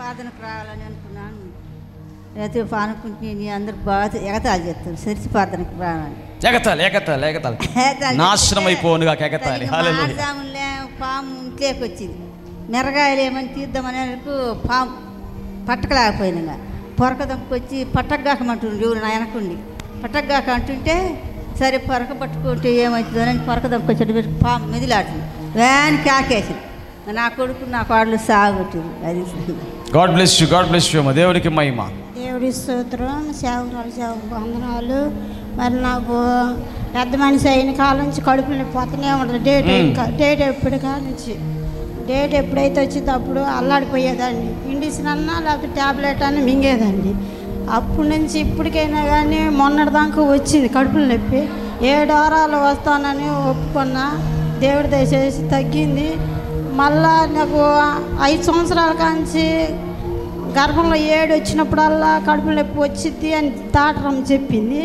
ప్రార్థనకు రావాలని అనుకున్నాను. అయితే అనుకుంటే అందరు బాగా ఎగతాళి చేస్తారు. చర్చి ప్రార్థనకు రావాలని నాశనం అయిపోనుగా ఎగతాళి. ఆడదాములే పాము ఇంట్లోకి వచ్చింది. మిరగాయలు ఏమని తీద్దామనే పాము పట్టకలేకపోయినా పొరకదంకి వచ్చి పట్టగాకమంటుండ్రు. ఎవరు నా వెనకుండి పట్టగాక అంటుంటే సరే పొరక పట్టుకుంటే ఏమవుతుందని పొరకదంకి వచ్చి పాము మెదిలాడుతుంది. వ్యాన్ కాకేసింది. నా కొడుకు నా కోడలు సాగొట్టింది. అది God bless you, God bless you. దేవుడికి మహిమ. దేవుడి స్తోత్రం. సేవకురాలు వందనాలు. మరి నాకు పెద్ద మనిషి అయిన కాలం నుంచి కడుపుని పోతూనే ఉంటుంది. డేట్ ఎప్పుడైతే వచ్చిందో అప్పుడు అల్లాడిపోయేదాన్ని. ఇండిసిన్ అన్నా లేకపోతే ట్యాబ్లెట్ అని మింగేదాన్ని. అప్పటి నుంచి ఇప్పటికైనా కానీ మొన్నటిదాకా వచ్చింది కడుపులు నొప్పి. 7 వారాలు వస్తానని ఒప్పుకున్నా. దేవుడి దయచేసి తగ్గింది. మళ్ళా నాకు 5 సంవత్సరాల కాంచి గర్భంలో 7 వచ్చినప్పుడల్లా కడుపులో నొప్పి వచ్చింది అని డాక్టర్ చెప్పింది.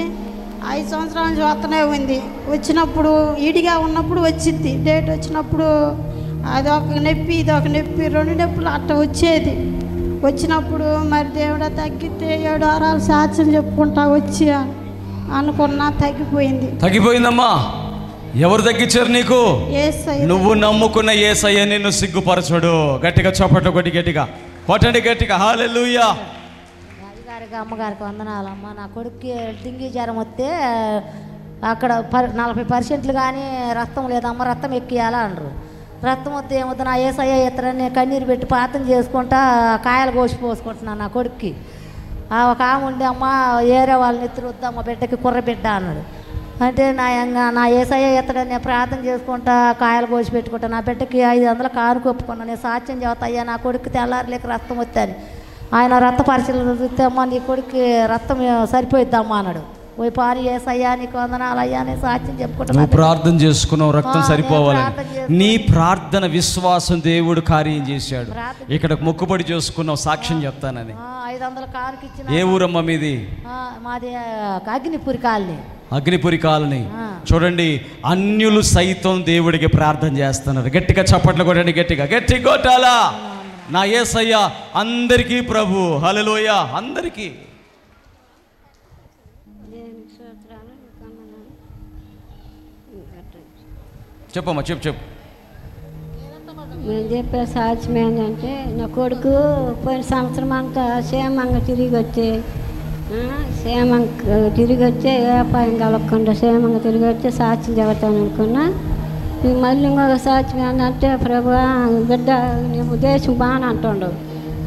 5 సంవత్సరాల నుంచి వస్తూనే ఉంది. వచ్చినప్పుడు ఈడిగా ఉన్నప్పుడు వచ్చింది. డేట్ వచ్చినప్పుడు అదొక నొప్పి ఇదొక నొప్పి 2 నొప్పులు అట్ట వచ్చేది. వచ్చినప్పుడు మరి దేవుడా తగ్గితే 7 వారాలు సాక్ష్యం చెప్పుకుంటా వచ్చి అనుకున్నా. తగ్గిపోయిందమ్మా. ఎవరు తగ్గించారు నీకు? నువ్వు నమ్ముకున్న యేసయ్య నిన్ను సిగ్గుపరచడు. గట్టిగా చప్పట్లు కొట్టి కొట్టండి గట్టిగా. హల్లెలూయా. గారికి అమ్మగారికి వందనాలమ్మ. నా కొడుక్కి డెంగీ జ్వరం వస్తే అక్కడ 40% కానీ రక్తం లేదమ్మ, రక్తం ఎక్కియాలా అనరు. రక్తం వస్తే ఏమవుతా నా యేసయ్య ఎత్తరని కన్నీరు పెట్టి ప్రార్థన చేసుకుంటా కాయలు కోసి పోసుకుంటున్నాను నా కొడుక్కి. ఒక ఆమె ఉండి అమ్మ ఏరే వాళ్ళని ఎత్తురు వద్దమ్మ బిడ్డకి కుర్ర బిడ్డ అన్నాడు. అంటే నా యేసయ్య ఎత్తడని ప్రార్థన చేసుకుంటా కాయలు కోసి పెట్టుకుంటా నా బిడ్డకి 500 కారు కొప్పుకున్నా. నేను సాక్ష్యం చెబుతాయ్యా నా కొడుకు తెల్లారలేక రక్తం వస్తాను. ఆయన రక్త పరిశీలన చూస్తే అమ్మ నీ కొడుకు రక్తం సరిపోయిద్దమ్మా అన్నాడు. పోయి పారి యేసయ్యా నీకు వందనాలు అయ్యా నేను సాక్ష్యం చెప్పుకుంటా. ప్రార్థన చేసుకున్నావు రక్తం సరిపోవాలని. నీ ప్రార్థన విశ్వాసం దేవుడు కార్యం చేశాడు. ఇక్కడ మొక్కుబడి చేసుకున్నావు సాక్ష్యం చెప్తానని. 500 కారుకి ఇచ్చిన. ఏ ఊరమ్మా మీది? మాది అగ్నిపురి కాలనీ. అగ్నిపురి కాలనీ. చూడండి, అన్యులు సైతం దేవుడికి ప్రార్థన చేస్తున్నారు. గట్టిగా చప్పట్లు కొట్టండి. గట్టి కొట్టాలా. నా యేసయ్య అందరికీ ప్రభు. హల్లెలూయా. అందరికీ చెప్పమ్మా. చెప్పు. నేను చెప్పే సాక్ష్యం ఏంటంటే నా కొడుకు పోయిన సంవత్సరం అంతా క్షేమంగా తిరిగి వచ్చే ఏ అపాయం కలగకుండా క్షేమంగా తిరిగి వచ్చి సాక్ష్యం చెబుతాను అనుకున్నా. మళ్ళీ ఇంకొక సాక్ష్యం ఏంటంటే ప్రభువా బిడ్డ నువ్వు దేశం బాను అంటుండు.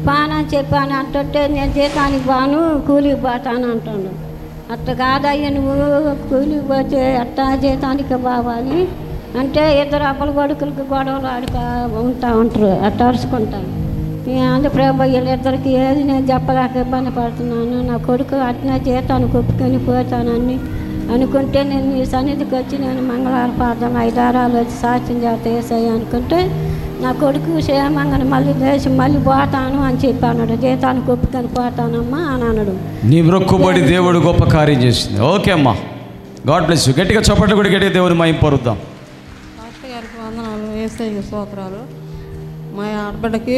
బానని చెప్పాను అంటుంటే నేను జీతానికి బాను కూలికి పోతాను అంటుండు. అట్ట కాదయ్యా నువ్వు కూలికి పోతే అట్టా జీతానికి బావాలి అంటే 2 అప్పల కొడుకులకి గొడవలు ఆడుతూ ఉంటారు. అట్ట అరుచుకుంటాను. అందుకే ప్రభు వీళ్ళిద్దరికి ఏది నేను చెప్పలేక ఇబ్బంది పడుతున్నాను. నా కొడుకు అట్నే జీతానికి ఒప్పుకొని పోతానని అనుకుంటే నేను నీ సన్నిధికి వచ్చి నేను మంగళవారం ప్రార్థన 5 వారాలు వచ్చి సాక్ష్యం చేస్తా యేసయ్య అనుకుంటే నా కొడుకు క్షేమంగా మళ్ళీ దేశం మళ్ళీ పోతాను అని చెప్పి అన్నాడు. జీతానికి ఒప్పుకొని పోతానమ్మా అని అన్నాడు. నీ మొక్కుబడి దేవుడు గొప్ప కార్యం చేసింది. ఓకే అమ్మా, గాడ్ బ్లెస్ యు. గట్టిగా చప్పట్లు కూడా గట్టిగా దేవుని మహిమ పరుద్దాం. వందనాలు. యేసయ్య స్తోత్రాలు. మా ఆడబిడ్డకి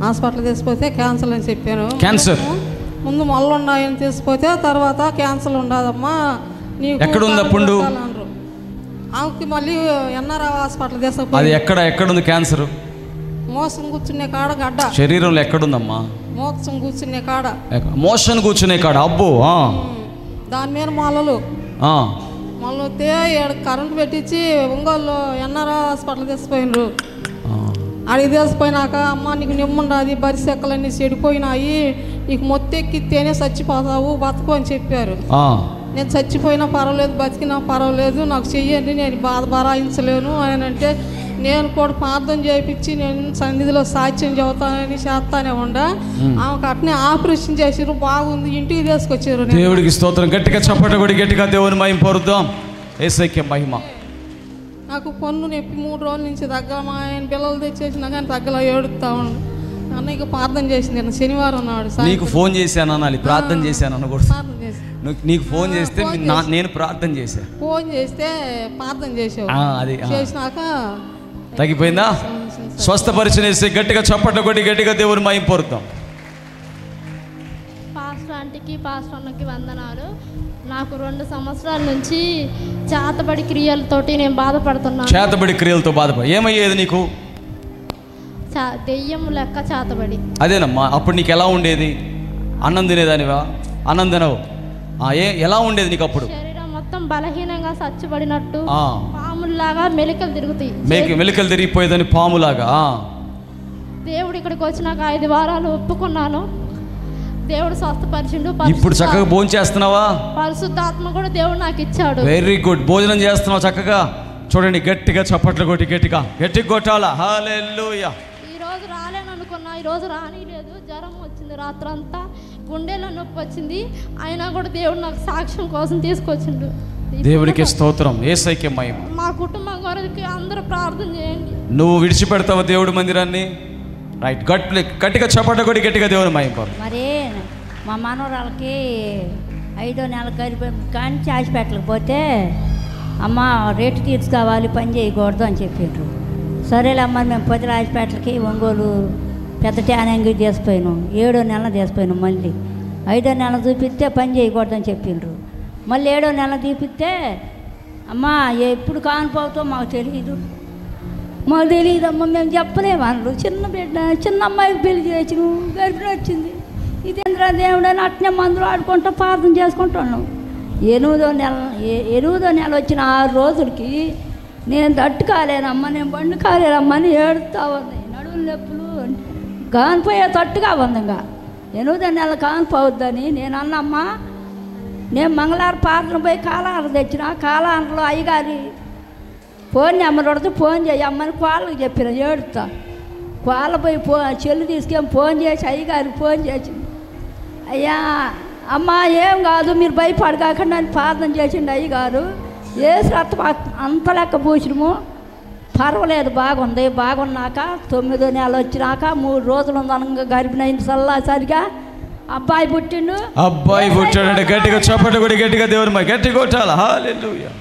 హాస్పిటల్ తీసుకుపోతే క్యాన్సర్ అని చెప్పాను. క్యాన్సర్ ముందు మళ్ళీ ఉన్నాయని తీసుకుపోతే తర్వాత క్యాన్సర్ ఉండదమ్మా నీకు ఎక్కడుంది అప్పుడు ఆమెకి మళ్ళీ ఎన్ఆర్ఐ హాస్పిటల్ తీసుకుపోయి. అది ఎక్కడుంది క్యాన్సర్? మోసం కూర్చునే కాడ గడ్డ. శరీరంలో ఎక్కడుందమ్మా? మోసం కూర్చునే కాడ. మోషన్ కూర్చునే కాడ. అబ్బో. దాని మీద మొలలు మళ్ళీ వస్తే కరెంట్ పెట్టించి ఒంగోలు ఎన్ఆర్ఐ హాస్పిటల్ తీసుకుపోయినరు. అడిగి తీసుకుపోయినాక అమ్మ నీకు నిమ్ముండది బరిసెక్కలన్నీ చెడిపోయినాయి, నీకు మొత్తెక్కితేనే చచ్చిపోతావు బతుకు అని చెప్పారు. నేను చచ్చిపోయినా పర్వాలేదు బతికినా పర్వాలేదు నాకు చెయ్యండి నేను బాధ భరాయించలేను అని అంటే నేను కూడా ప్రార్థన చేయించి నేను సన్నిధిలో సాక్ష్యం చెబుతానని చేస్తానే ఉండా. ఆమెకు అట్నే ఆపరేషన్ చేసారు. బాగుంది. ఇంటికి తీసుకొచ్చారు. దేవుడికి స్తోత్రం. గట్టిగా చప్పట్లు కొట్టి గట్టిగా దేవుని మహిమ పరుద్దాం. యేసయ్యకి మహిమ. నాకు పన్ను నొప్పి 3 రోజుల నుంచి తగ్గ మా ఆయన పిల్లలు తెచ్చేసినా కానీ తగ్గలా ఏడుస్తా ఉండు. అన్నయ్యకి ప్రార్థన చేసింది శనివారం నాడు. నీకు ఫోన్ చేశాను అనాలి, ప్రార్థన చేశాను అనకూడదు. నీకు ఫోన్ చేస్తే నేను ప్రార్థన చేశాను. ఫోన్ చేస్తే ప్రార్థన చేసావు. అది చేసినాక తగ్గిపోయిందా? స్వస్థపరిచిన యేసయ్య గట్టిగా చప్పట్లు కొట్టి గట్టిగా దేవుని మహిమ పొందుతాం. పాస్టర్ ఆంటీకి పాస్టర్ అన్నకి వందనాలు. నాకు 2 సంవత్సరాల నుంచి చేతబడి క్రియలతోటి నేను బాధపడుతున్నాను. చేతబడి క్రియలతో బాధపడి ఏమయ్యేది నీకు? దెయ్యం లెక్క చేతబడి. అదేనమ్మా. అప్పుడు నీకు ఎలా ఉండేది? అన్నం తినేదానివా? అన్నం తినవు. ఎలా ఉండేది నీకు అప్పుడు? శరీరం మొత్తం బలహీనంగా సచ్చుబడినట్టు, పాములాగా మెలికలు తిరుగుతాయి. మెలికలు తిరిగిపోయేదని పాములాగా. దేవుడు ఇక్కడికి వచ్చినాక 5 వారాలు ఒప్పుకున్నాను. దేవుడు స్వస్థపరిచిండు. ఇప్పుడు చక్కగా భోజనం చేస్తున్నావా? పరిశుద్ధాత్మ కూడా దేవుడు నాకు ఇచ్చాడు. Very good. భోజనం చేస్తున్నావు చక్కగా. చూడండి గట్టిగా చప్పట్లు కొట్టి గట్టిగా కొట్టాలా. హల్లెలూయా. ఈ రోజు రాలేను అనుకున్నా, ఈ రోజు రానిలేదు. జ్వరం వచ్చింది, రాత్రంతా గుండెలో నొప్పి వచ్చింది. అయినా కూడా దేవుడు నాకు సాక్ష్యం కోసం తీసుకొచ్చిండు. దేవుడికి స్తోత్రం. యేసయ్యకే మహిమ. మా కుటుంబం కొరకు అందరూ ప్రార్థన చేయండి. నువ్వు విడిచిపెడతావా దేవుడి మందిరాన్ని? రైట్. గట్టిగా చప్పట్లు కొట్టి గట్టిగా దేవుని మహిమ. మరి మా మనవరాలకి 5వ నెల కానీ హాస్పిటల్కి పోతే అమ్మ రేటు తీర్చుకోవాలి, పని చేయకూడదు అని చెప్పిండ్రు. సరేలే అమ్మ మేము 10 హాస్పిటల్కి ఒంగోలు పెద్ద ట్యానింగ్ తీసిపోయినాం. 7వ నెల తీసిపోయినాం. మళ్ళీ 5వ నెల చూపిస్తే పని చేయకూడదని చెప్పిండ్రు. మళ్ళీ 7వ నెల చూపిస్తే అమ్మ ఎప్పుడు కానిపోతావు మాకు తెలియదమ్మా, మేము చెప్పలేమన్నారు. చిన్న బిడ్డ, చిన్న అమ్మాయికి పెళ్లి చేసి గర్భిణి వచ్చింది. ఇదేంద్ర దేవుడని అట్నే మందులు ఆడుకుంటూ ప్రార్థన చేసుకుంటున్నాం. 8వ నెల వచ్చిన 6 రోజులకి నేను తట్టు కాలేనమ్మా, నేను బండి కాలేనమ్మా అని ఏడుస్తూ ఉంది. నడువులు నొప్పులు కానిపోయే తట్టుగా ఉంది. ఇంకా 8వ నెల కానిపోవద్దని నేను అన్నమ్మా, నేను మంగళవారం ప్రార్థన పోయి కాలాలు తెచ్చిన. కాలాలలో అయ్యగారి ఫోన్ నెంబర్ కొడితే ఫోన్ చేయి అమ్మని కోళ్ళకి చెప్పిన. ఏడుస్తా కోళ్ళ పోయి చెల్లు తీసుకొని ఫోన్ చేసి అయ్యగారికి ఫోన్ చేసింది. అయ్యా అమ్మ ఏం కాదు మీరు భయపడకాకుండా అని ప్రార్థన చేసిండు అయ్యగారు. ఏసు రక్తం అంత లెక్క పూసినము, పర్వాలేదు బాగున్నాక 9వ నెల వచ్చినాక 3 రోజులు ఉందనగా గర్భిణైంది. సరిగా అబ్బాయి పుట్టిండు. గట్టిగా చప్పట్లు కొట్టి గట్టిగా దేవుని గట్టి కొట్టాలి. హల్లెలూయా.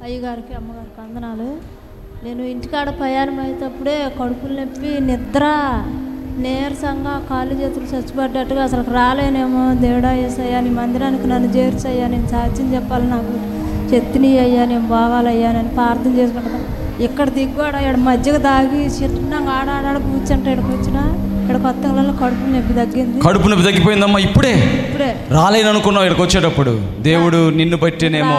అయ్యగారికి అమ్మగారికి వందనాలు. నేను ఇంటికాడ ప్రయాణం అయ్యేటప్పుడే కడుపులు నొప్పి, నిద్ర, నీరసంగా, కాళ్ళు చేతులు చచ్చిపడ్డట్టుగా అసలు రాలేనేమో. దేవుడా యేసయ్యా నీ మందిరానికి నన్ను చేర్చయ్యా, నేను సాక్ష్యం చెప్పాలి, నాకు చెత్తిని అయ్యా, నేను బావాలయ్యా అని ప్రార్థన చేసుకుంటాను. ఇక్కడ దిగువాడు ఇక్కడ మజ్జిగ తాగి చిన్నగా ఆడాడ కూర్చుంటే ఇక్కడికి వచ్చిన ఇక్కడ కొత్తలో కడుపు నొప్పి తగ్గింది. కడుపు నొప్పి తగ్గిపోయిందమ్మా. ఇప్పుడే రాలేను అనుకున్నావు. ఇక్కడికి వచ్చేటప్పుడు దేవుడు నిన్ను బట్టినేమో.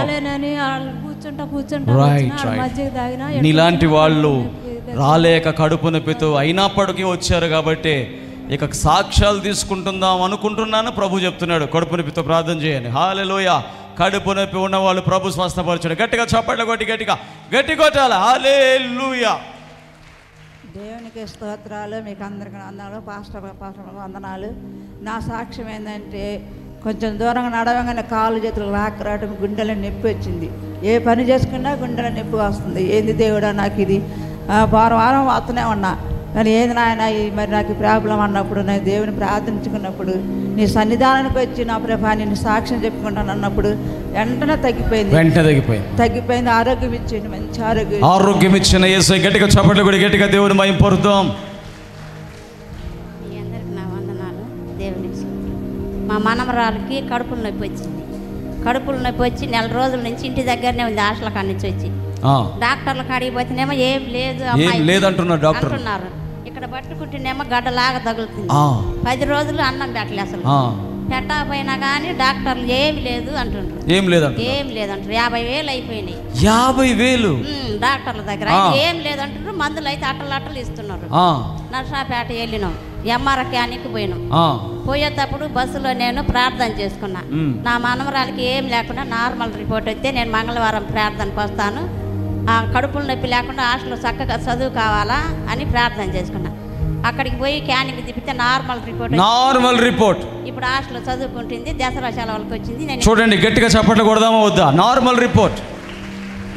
మజ్జిగ తాగినా నీలాంటి వాళ్ళు రాలేక కడుపు నొప్పితో అయినప్పటికీ వచ్చారు కాబట్టి ఇక సాక్ష్యాలు తీసుకుంటుందాం అనుకుంటున్నాను. ప్రభు చెప్తున్నాడు కడుపు నొప్పితో ప్రార్థన చేయండి. హల్లెలూయా. కడుపు నొప్పి ఉన్న వాళ్ళు ప్రభు స్వస్థపరచాడు. గట్టిగా చప్పట్లు కొట్టి గట్టి కొట్టాలి. హల్లెలూయా. దేవునికి స్తోత్రాలు. మీకు అందరికీ వందనాలు. పాస్టర్ వందనాలు. నా సాక్ష్యం ఏంటంటే కొంచెం దూరంగా నడవగానే కాళ్ళు చేతులు రాకరాటం, గుండెల నొప్పి వచ్చింది. ఏ పని చేసుకున్నా గుండెల నొప్పి వస్తుంది. ఏంది దేవుడా నాకు ఇది? వారం వస్తూనే ఉన్నా. కానీ ఏది నాయన మరి నాకు ప్రాబ్లం అన్నప్పుడు, నేను దేవుని ప్రార్థించుకున్నప్పుడు, నీ సన్నిధానానికి వచ్చి నా ప్రభా నేను సాక్ష్యం చెప్పుకుంటాను అన్నప్పుడు వెంటనే తగ్గిపోయింది. ఆరోగ్యం ఇచ్చింది, మంచి ఆరోగ్యం ఇచ్చిన యేసయ్య గట్టిగా చప్పట్లు కొట్టి గట్టిగా దేవుని మహిమ పొందుతాం. మీ అందరికి నా వందనాలు. దేవునికి మా మనమరాలకి కడుపులు నొప్పి వచ్చింది. కడుపులు నొప్పి వచ్చి 4 రోజుల నుంచి ఇంటి దగ్గరనే ఉంది. హాస్టల్ కాడి నుంచి వచ్చి డాక్టర్ల కాడికి పోతేనేమో ఏం లేదు అంటున్నారు. ఇక్కడ పట్టుకుంటేనేమో గడ్డలాగా తగులుతుంది. 10 రోజులు అన్నం పెట్టలే, అసలు పెట్టకపోయినా కానీ డాక్టర్లు ఏమి లేదు అంటుండ్రు. ఏం లేదంటారు. 50,000 అయిపోయినాయి. 50,000 డాక్టర్ల దగ్గర ఏం లేదంటుండ్రు. మందులు అయితే అట్టలు ఇస్తున్నారు. నర్సాపేట వెళ్ళినాం, ఎంఆర్ క్యానికి పోయినాం. పోయేటప్పుడు బస్సులో నేను ప్రార్థన చేసుకున్నా. నా మనవరాలకి ఏం లేకుండా నార్మల్ రిపోర్ట్ వస్తే నేను మంగళవారం ప్రార్థనకు వస్తాను, కడుపుల నొప్పి లేకుండా హాస్టల్లో చక్కగా చదువు కావాలా అని ప్రార్థన చేసుకున్నా. అక్కడికి పోయి క్యానింగ్ తిప్పితే నార్మల్ రిపోర్ట్. ఇప్పుడు హాస్టల్లో చదువుకుంటుంది. దసరా సెలవులకు వచ్చింది. చూడండి గట్టిగా చప్పట్లు కొడదామా వద్దా? Normal report.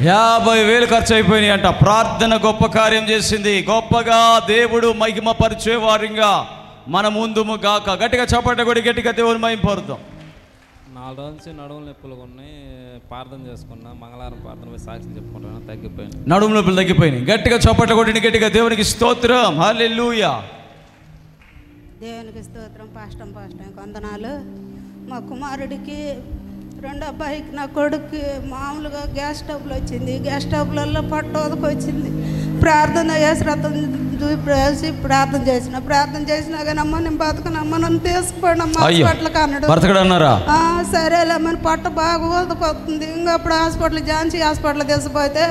50,000 ఖర్చు అయిపోయినాయి అంట. ప్రార్థన గొప్ప కార్యం చేసింది. గొప్పగా దేవుడు మహిమ పరిచే వారిగా మన ముందుము గాక. గట్టిగా చప్పట్లు కొడి గట్టిగా దేవుని మహిమ పొందుతాం. నా 4 రోజుల నుంచి నడుముల నొప్పులు ఉన్నాయి. ప్రార్థన చేసుకున్నా, మంగళవారం ప్రార్థన పోయి సాక్ష్యం చెప్పుకుంటున్నా, తగ్గిపోయింది. నడుము నొప్పులు తగ్గిపోయినాయి. గట్టిగా చప్పట్లు కొట్టిన గట్టిగా దేవునికి స్తోత్రం. హల్లెలూయా. దేవునికి స్తోత్రం. పాస్టం వందనాలు. మా కుమారుడికి రెండో అబ్బాయికి నా కొడుక్కి మామూలుగా గ్యాస్ స్టవ్లు వచ్చింది. గ్యాస్ స్టవ్లలో పట్టోదకు వచ్చింది. ప్రార్థన చేసి రథం చూసి ప్రార్థన చేసినా కానీ అమ్మ నేను బతకనమ్మ నన్ను తీసుకుపోండి అమ్మ హాస్పిటల్కి అన్నాడు. సరేలేమని పట్ట బాగా ఊదకొస్తుంది. ఇంకా అప్పుడు హాస్పిటల్ ఝాన్సీ హాస్పిటల్ తీసుకుపోతే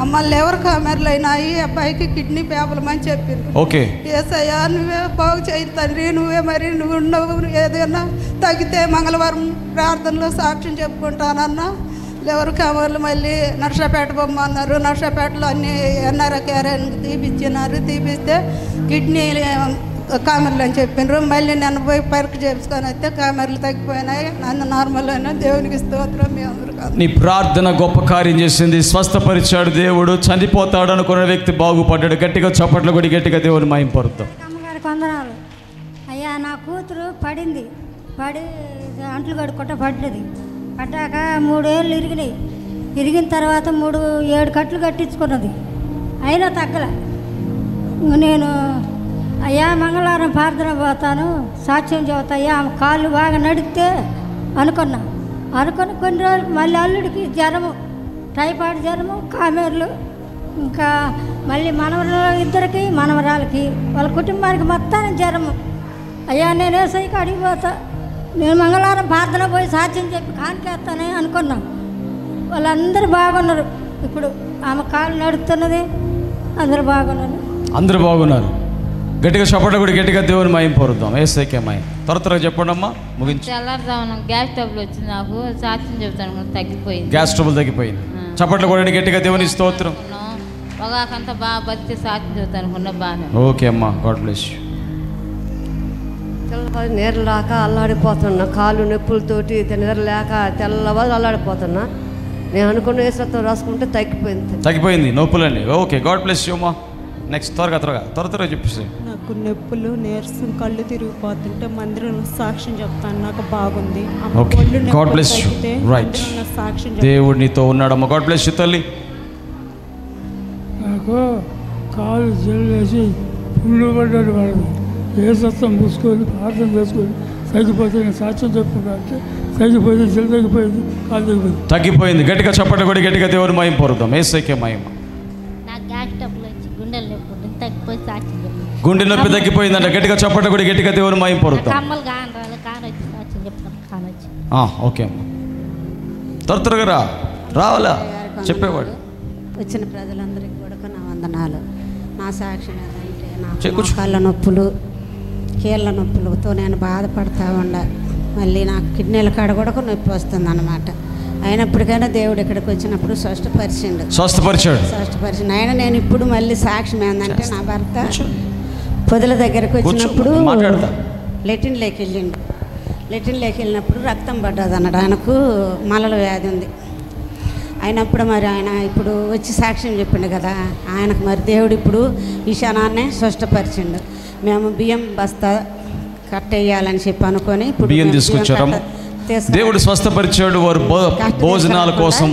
అమ్మ లివర్ కామెర్లు అయినాయి, అబ్బాయికి కిడ్నీ ప్రాబ్లం అని చెప్పింది. ఏసయ్యా నువ్వే బాగు చేయి తండ్రి, నువ్వు ఉండవు, ఏదైనా తగ్గితే మంగళవారం ప్రార్థనలో సాక్ష్యం చెప్పుకుంటానన్నా. లివర్ కామెర్లు మళ్ళీ నర్సాపేట బొమ్మన్నారు. నర్సాపేటలో అన్ని ఎన్ఆర్ఐ క్యారెన్కి తీపిస్తే కిడ్నీ కామెర్లు అని చెప్పినారు. మళ్ళీ నన్ను పోయి పరీక్ష చేసుకొని వస్తే కామెర్లు తగ్గిపోయినాయి. నన్ను నార్మల్ అయినా. దేవునికి స్తోత్రం. మీ అందరూ నీ ప్రార్థన గొప్ప కార్యం చేసింది. స్వస్థపరిచాడు దేవుడు. చనిపోతాడు అనుకున్న వ్యక్తి బాగుపడ్డాడు. గట్టిగా చప్పట్లు కొడి గట్టిగా దేవుని మహింపరుద్దాం. అమ్మగారికి వందనాలు. అయ్యా నా కూతురు పడి అంట్లు కడుక్కుంటా పడ్డాక 3 ఏళ్ళు ఇరిగిన తర్వాత 7 కట్లు కట్టించుకున్నది. అయినా తగ్గల. నేను అయ్యా మంగళవారం ప్రార్థన పోతాను, సాక్ష్యం చెబుతా. అయ్యా ఆమె కాళ్ళు బాగా నడిస్తే అనుకుని కొన్ని రోజులు మళ్ళీ అల్లుడికి జ్వరము, టైఫాయిడ్ జ్వరము, కామెర్లు, ఇంకా మళ్ళీ ఇద్దరికి మనవరాలకి వాళ్ళ కుటుంబానికి మొత్తానికి జ్వరము. అయ్యా నేను ఏసైకి అడిగిపోతా, నేను మంగళవారం ప్రార్థన పోయి సాక్ష్యం చెప్పి కానికేస్తానే అనుకున్నాం. వాళ్ళందరూ బాగున్నారు. ఇప్పుడు ఆమె కాళ్ళు నడుస్తున్నది. అందరూ బాగున్నారు. గట్టిగా చప్పట్లు కూడా గట్టిగా దేవుని మహిమ పొరుద్దాం. ఏసైకే మహిమ. త్వరగా చెప్పండి అమ్మా, ముగించి. తెల్లారుజామున గ్యాస్ ట్రబుల్ వచ్చింది నాకు. సాక్ష్యం చెబుతాను, తగ్గిపోయింది. గ్యాస్ ట్రబుల్ తగ్గిపోయింది. చప్పట్లు కూడా గట్టిగా దేవుని స్తోత్రం. పొగాకంతా బాగా బతికి సాక్ష్యం చెబుతాను అనుకున్నా. బాగా ఓకే అమ్మా, గాడ్ బ్లెస్ యూ. నీరు లేక అల్లాడిపోతున్నా, కాళ్ళు నొప్పులతోటి నిద్ర లేక తెల్లవారు అల్లాడిపోతున్నా. నేను అనుకున్న వేసతో రాసుకుంటే తగ్గిపోయింది నొప్పులండి. ఓకే, గాడ్ బ్లెస్ యూ అమ్మా. నెక్స్ట్ త్వరగా చెప్పేసి. నాకు నొప్పులు, నీరసం, కళ్ళు తిరిగిపోతుంటే మందిరంలో సాక్ష్యం చెప్తాను. నాకు బాగుంది. God bless you. రైట్, దేవుడు నీతో ఉన్నాడమ్మా. గాడ్ బ్లెస్ యూ తల్లి. నాకు కాలు జల్లేసి పుళ్ళు పడ్డాడు. వాడు ఏ సత్తం మూసుకొని ప్రార్థన చేసుకొని తగ్గిపోతే నేను సాక్ష్యం చెప్పుకుంటే తగ్గిపోయింది. జల్ తగ్గిపోయింది, కాలు తగ్గిపోయింది. గట్టిగా చప్పట్లు కూడా గట్టిగా దేవుని మహిమ పొరుద్దాం. ఏసైకే మహిమ. గుండె నొప్పి తగ్గిపోయిందంట. గట్టిగా చప్పట్లు కూడా గట్టిగా దేవుని మహిమ పొరుద్దాం. ఓకే అమ్మా, త్వరగా రావాలా చెప్పేవాడు. వచ్చిన ప్రజలందరికీ కూడా నా వందనాలు. నా సాక్ష్యం ఏదంటే నాకు కాళ్ళ నొప్పులు, కీళ్ళ నొప్పులతో నేను బాధపడతా మళ్ళీ నాకు కిడ్నీల కాడ కూడా నొప్పి వస్తుంది అన్నమాట. అయినప్పటికైనా దేవుడు ఇక్కడికి వచ్చినప్పుడు స్వస్థపరిచాడు. ఆయన నేను ఇప్పుడు మళ్ళీ సాక్ష్యం ఏంటంటే, నా భర్త పొదల దగ్గరకు వచ్చినప్పుడు లెటిన్లోకి వెళ్ళినప్పుడు రక్తం పడ్డది అన్నాడు. ఆయనకు మలల వ్యాధి ఉంది. అయినప్పుడు మరి ఆయన ఇప్పుడు వచ్చి సాక్ష్యం చెప్పిండు కదా, ఆయనకు మరి దేవుడు ఇప్పుడు ఈ క్షణాన్నే స్వస్థపరిచిండు. మేము బియ్యం బస్తా కట్టేయాలని చెప్పి అనుకొని ఇప్పుడు బియ్యం తీసుకొచ్చారు. దేవుడు స్వస్థపరిచాడు. వారు భోజనాల కోసం